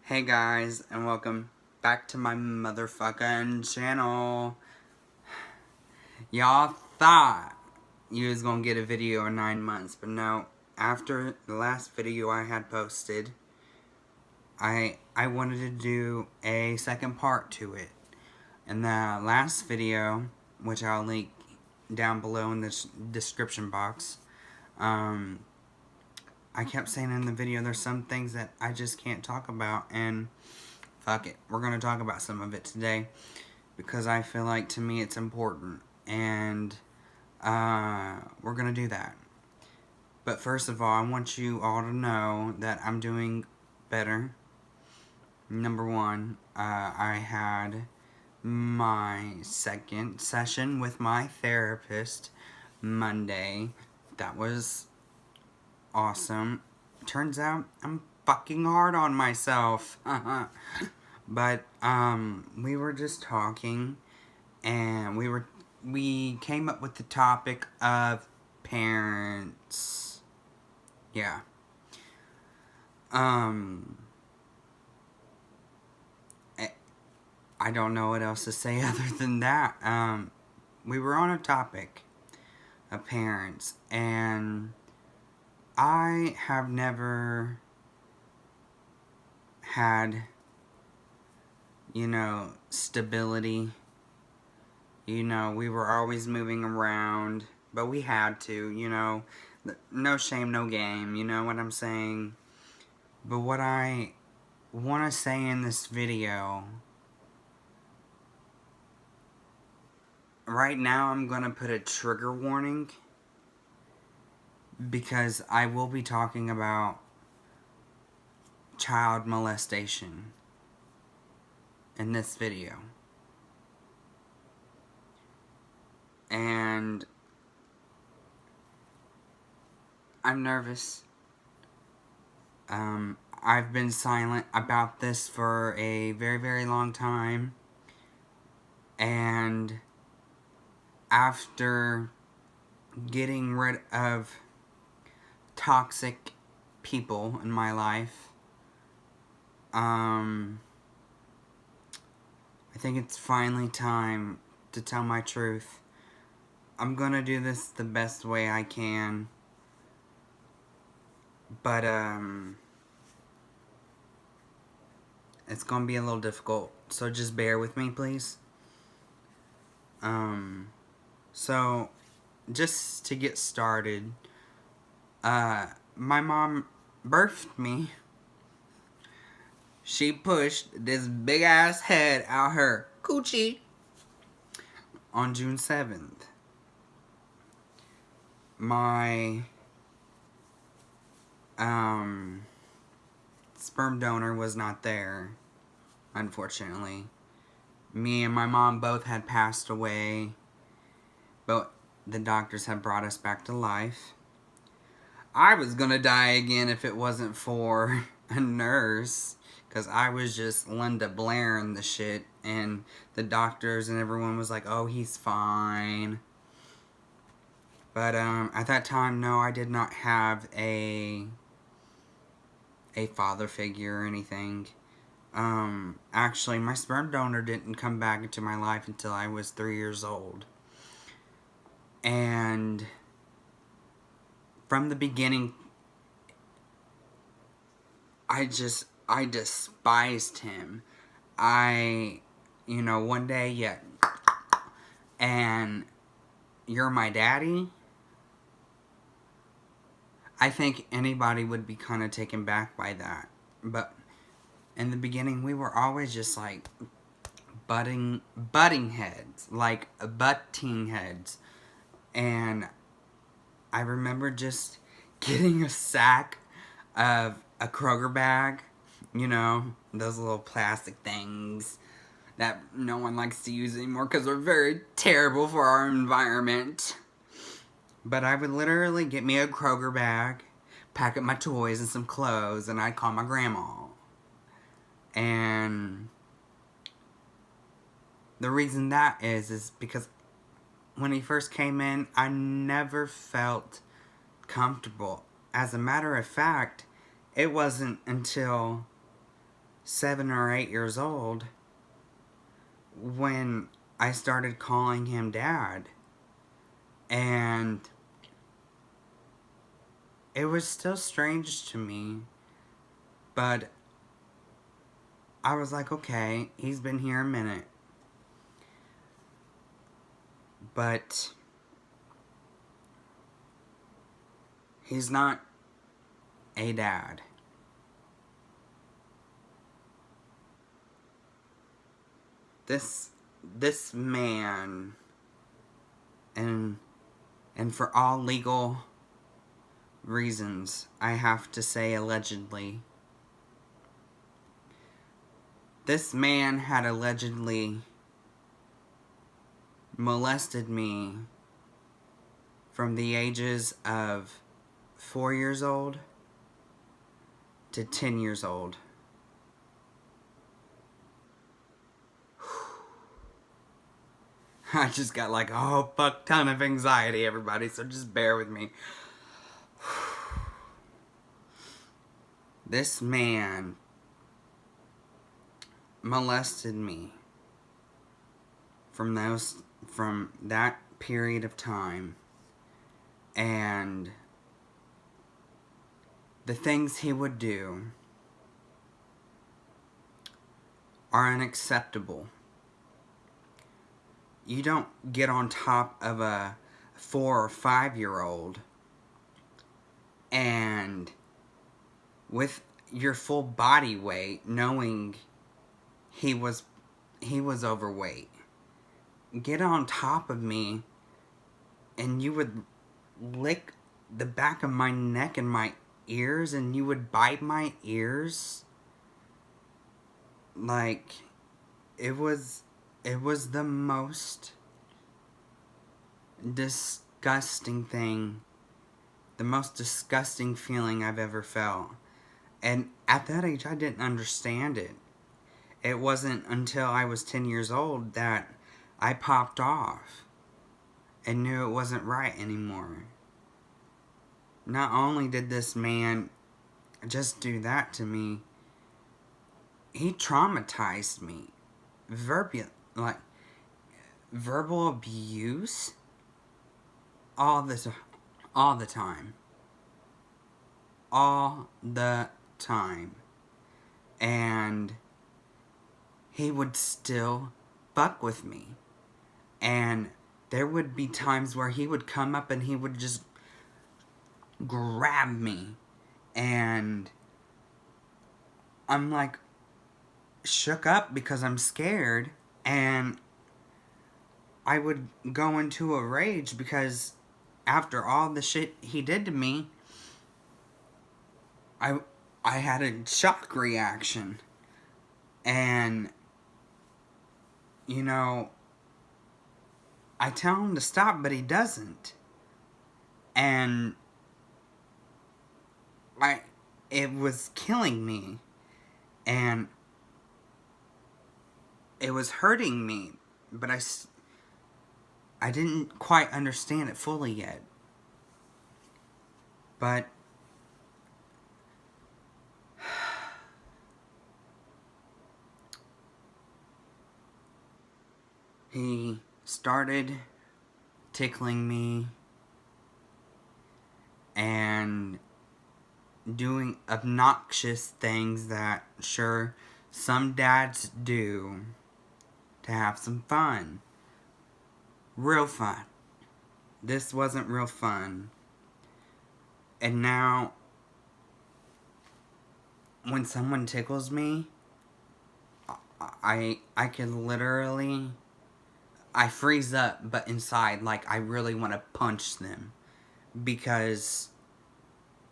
Hey guys, and welcome back to my motherfucking channel. Y'all thought you was gonna get a video in 9 months, but no. After the last video I had posted, I wanted to do a second part to it. In the last video, which I'll link down below in the description box, I kept saying in the video there's some things that I just can't talk about, and fuck it, we're gonna talk about some of it today because I feel like to me it's important, and we're gonna do that. But first of all, I want you all to know that I'm doing better. Number one, I had my second session with my therapist Monday. That was awesome. Turns out I'm fucking hard on myself. But we were just talking, and we came up with the topic of parents. Yeah. I don't know what else to say other than that. We were on a topic of parents, and I have never had, stability. We were always moving around, but we had to, no shame, no game, you know what I'm saying? But what I want to say in this video, right now I'm going to put a trigger warning, because I will be talking about child molestation in this video. And I'm nervous. I've been silent about this for a very, very long time. And after getting rid of toxic people in my life, I think it's finally time to tell my truth. I'm gonna do this the best way I can, but it's gonna be a little difficult, so just bear with me, please. So just to get started, my mom birthed me. She pushed this big ass head out her coochie on June 7th. My sperm donor was not there, unfortunately. Me and my mom both had passed away, but the doctors had brought us back to life. I was gonna die again if it wasn't for a nurse, because I was just Linda Blair and the shit, and the doctors and everyone was like, oh, he's fine. But at that time, no, I did not have a father figure or anything. Actually, my sperm donor didn't come back into my life until I was 3 years old. And from the beginning, I despised him. One day, yeah, and you're my daddy? I think anybody would be kind of taken back by that. But in the beginning, we were always just like butting heads. Like butting heads. And I remember just getting a sack of a Kroger bag. Those little plastic things that no one likes to use anymore because they're very terrible for our environment. But I would literally get me a Kroger bag, pack up my toys and some clothes, and I'd call my grandma. And the reason that is because when he first came in, I never felt comfortable. As a matter of fact, it wasn't until 7 or 8 years old when I started calling him dad. And it was still strange to me, but I was like, okay, he's been here a minute. But he's not a dad. This man, and for all legal reasons, I have to say allegedly, this man had allegedly molested me from the ages of 4 years old to 10 years old. I just got like a whole fuck ton of anxiety, everybody, so just bear with me. This man molested me from that period of time, and the things he would do are unacceptable. You don't get on top of a 4 or 5-year-old and with your full body weight, knowing he was overweight, get on top of me and you would lick the back of my neck and my ears, and you would bite my ears. Like, it was the most disgusting thing, the most disgusting feeling I've ever felt. And at that age, I didn't understand it. It wasn't until I was 10 years old that I popped off and knew it wasn't right anymore. Not only did this man just do that to me, he traumatized me. Verbal abuse all the time. All the time. And he would still fuck with me. And there would be times where he would come up and he would just grab me. And I'm like shook up because I'm scared. And I would go into a rage because after all the shit he did to me, I had a shock reaction. And, you know, I tell him to stop, but he doesn't. And it was killing me. And it was hurting me. But I didn't quite understand it fully yet. But he started tickling me and doing obnoxious things that, sure, some dads do to have some fun. Real fun. This wasn't real fun. And now, when someone tickles me, I can literally, I freeze up, but inside, like, I really want to punch them. Because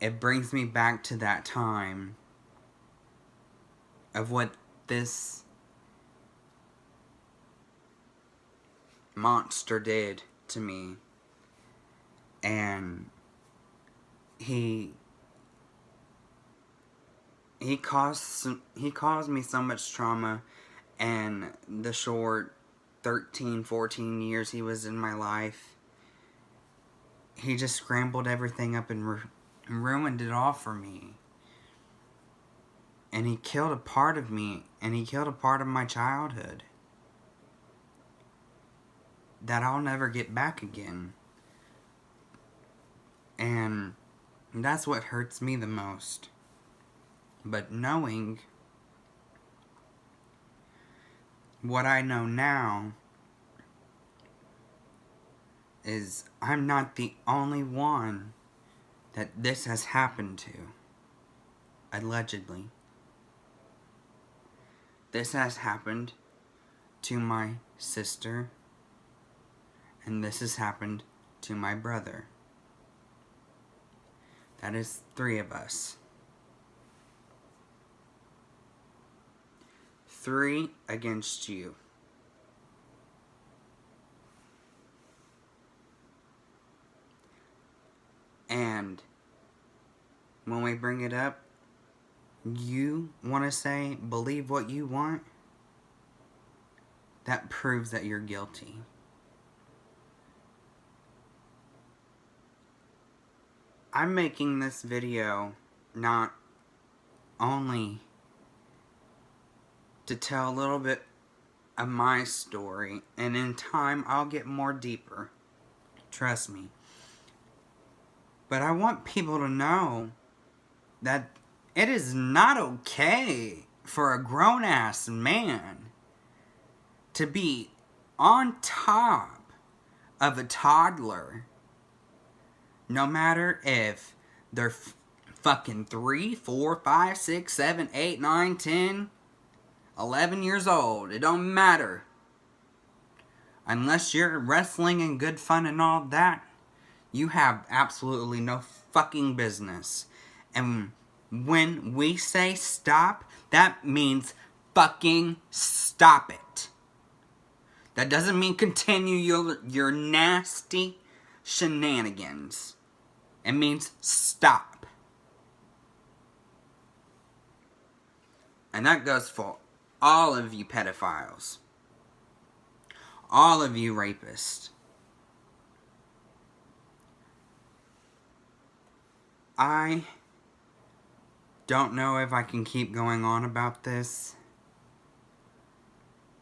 it brings me back to that time of what this monster did to me. And he caused me so much trauma in the short 13, 14 years he was in my life. He just scrambled everything up and ruined it all for me. And he killed a part of me, and he killed a part of my childhood that I'll never get back again. And that's what hurts me the most. But knowing what I know now is I'm not the only one that this has happened to. Allegedly. This has happened to my sister, and this has happened to my brother. That is 3 of us. 3 against you. And when we bring it up, you want to say, believe what you want, that proves that you're guilty. I'm making this video not only to tell a little bit of my story, and in time I'll get more deeper. Trust me. But I want people to know that it is not okay for a grown-ass man to be on top of a toddler, no matter if they're fucking 3, 4, 5, 6, 7, 8, 9, 10, 11 years old. It don't matter. Unless you're wrestling and good fun and all that, you have absolutely no fucking business. And when we say stop, that means fucking stop it. That doesn't mean continue your nasty shenanigans. It means stop. And that goes for all of you pedophiles. All of you rapists. I don't know if I can keep going on about this.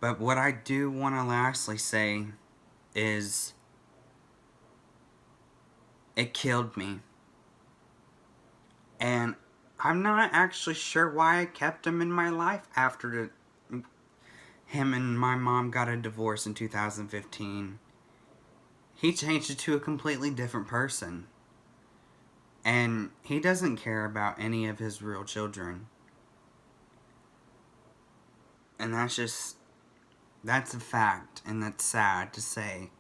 But what I do want to lastly say is it killed me. And I'm not actually sure why I kept him in my life after him and my mom got a divorce in 2015. He changed it to a completely different person. And he doesn't care about any of his real children. And that's a fact, and that's sad to say.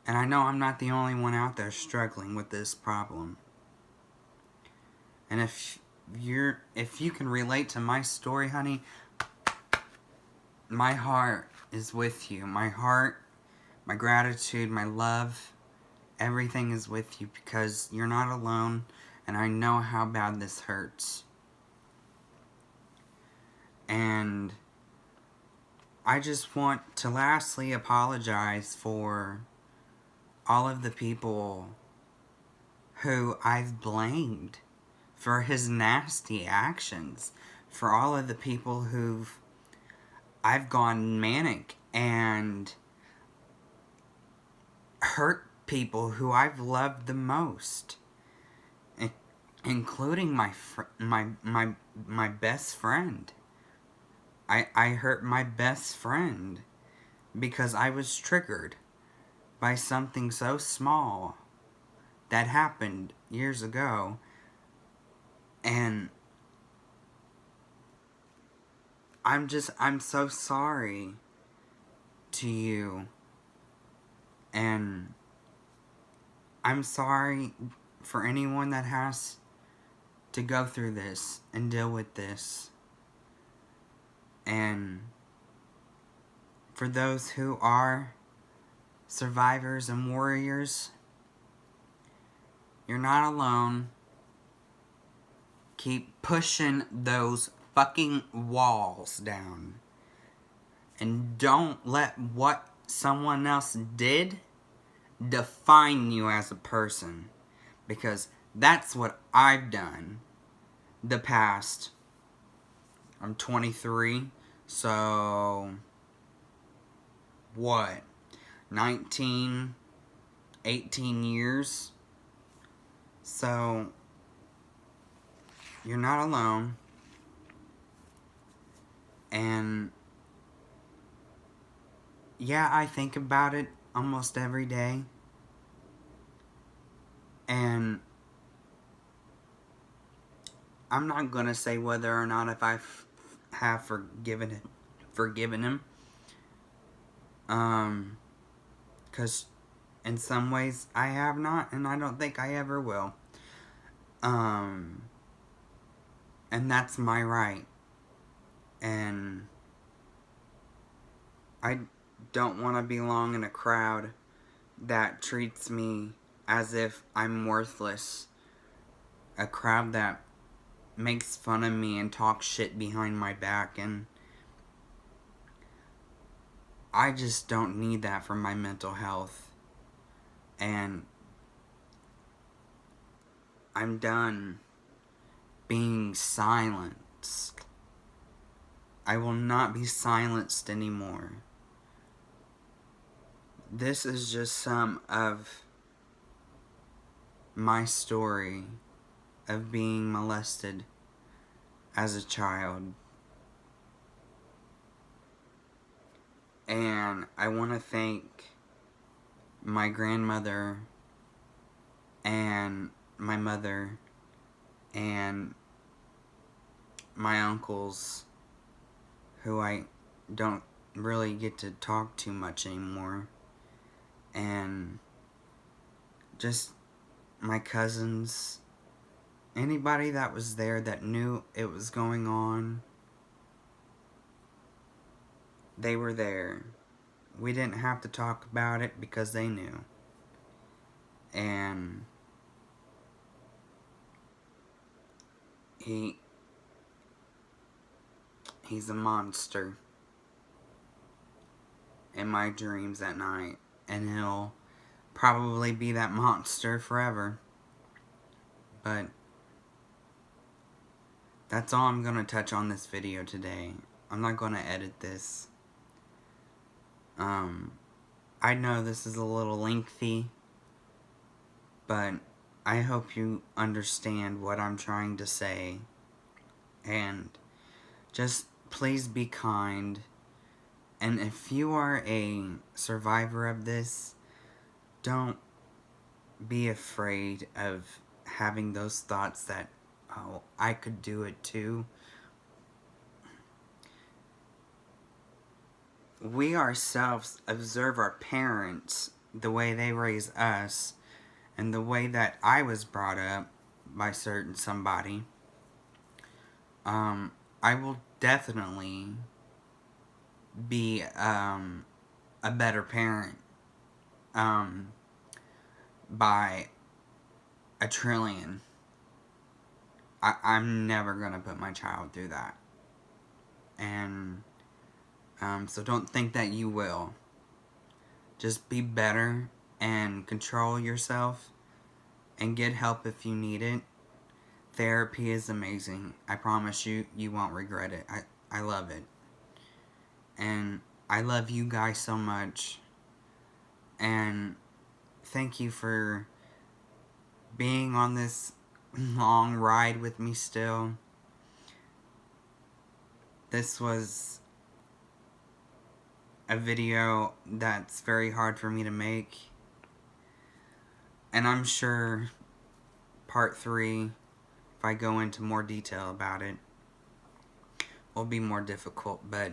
And I know I'm not the only one out there struggling with this problem. And if you can relate to my story, honey, my heart is with you. My heart, my gratitude, my love, everything is with you because you're not alone, and I know how bad this hurts. And I just want to lastly apologize for all of the people who I've blamed for his nasty actions. For all of the people I've gone manic and hurt people who I've loved the most. Including my best friend. I hurt my best friend because I was triggered by something so small that happened years ago. And I'm so sorry to you. And I'm sorry for anyone that has to go through this and deal with this. And for those who are survivors and warriors, you're not alone. Keep pushing those fucking walls down. And don't let what someone else did define you as a person. Because that's what I've done the past I'm 23, so what? 19, 18 years. So you're not alone. And yeah, I think about it almost every day. And I'm not gonna say whether or not if I have forgiven him. Because in some ways I have not, and I don't think I ever will. And that's my right. And I don't want to belong in a crowd that treats me as if I'm worthless. A crowd that makes fun of me and talks shit behind my back, and I just don't need that for my mental health. And I'm done being silenced. I will not be silenced anymore. This is just some of my story of being molested as a child. And I want to thank my grandmother and my mother and my uncles, who I don't really get to talk too much anymore, and just my cousins, anybody that was there that knew it was going on. They were there. We didn't have to talk about it because they knew. And he's a monster in my dreams at night. And he'll probably be that monster forever. But that's all I'm going to touch on this video today. I'm not going to edit this. I know this is a little lengthy, but I hope you understand what I'm trying to say. And just please be kind. And if you are a survivor of this, don't be afraid of having those thoughts that, oh, I could do it too. We ourselves observe our parents, the way they raise us, and the way that I was brought up by somebody. I will definitely be a better parent by a trillion. I'm never gonna put my child through that. And so don't think that you will. Just be better and control yourself and get help if you need it. Therapy is amazing. I promise you, you won't regret it. I love it. And I love you guys so much. And thank you for being on this long ride with me still. This was a video that's very hard for me to make. And I'm sure part 3, if I go into more detail about it, will be more difficult. But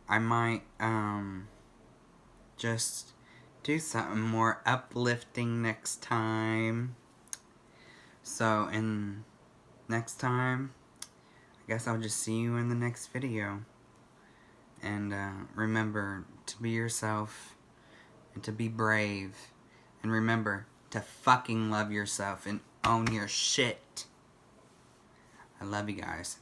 I might just do something more uplifting next time. So, next time, I guess I'll just see you in the next video. And remember to be yourself and to be brave. And remember to fucking love yourself and own your shit. I love you guys.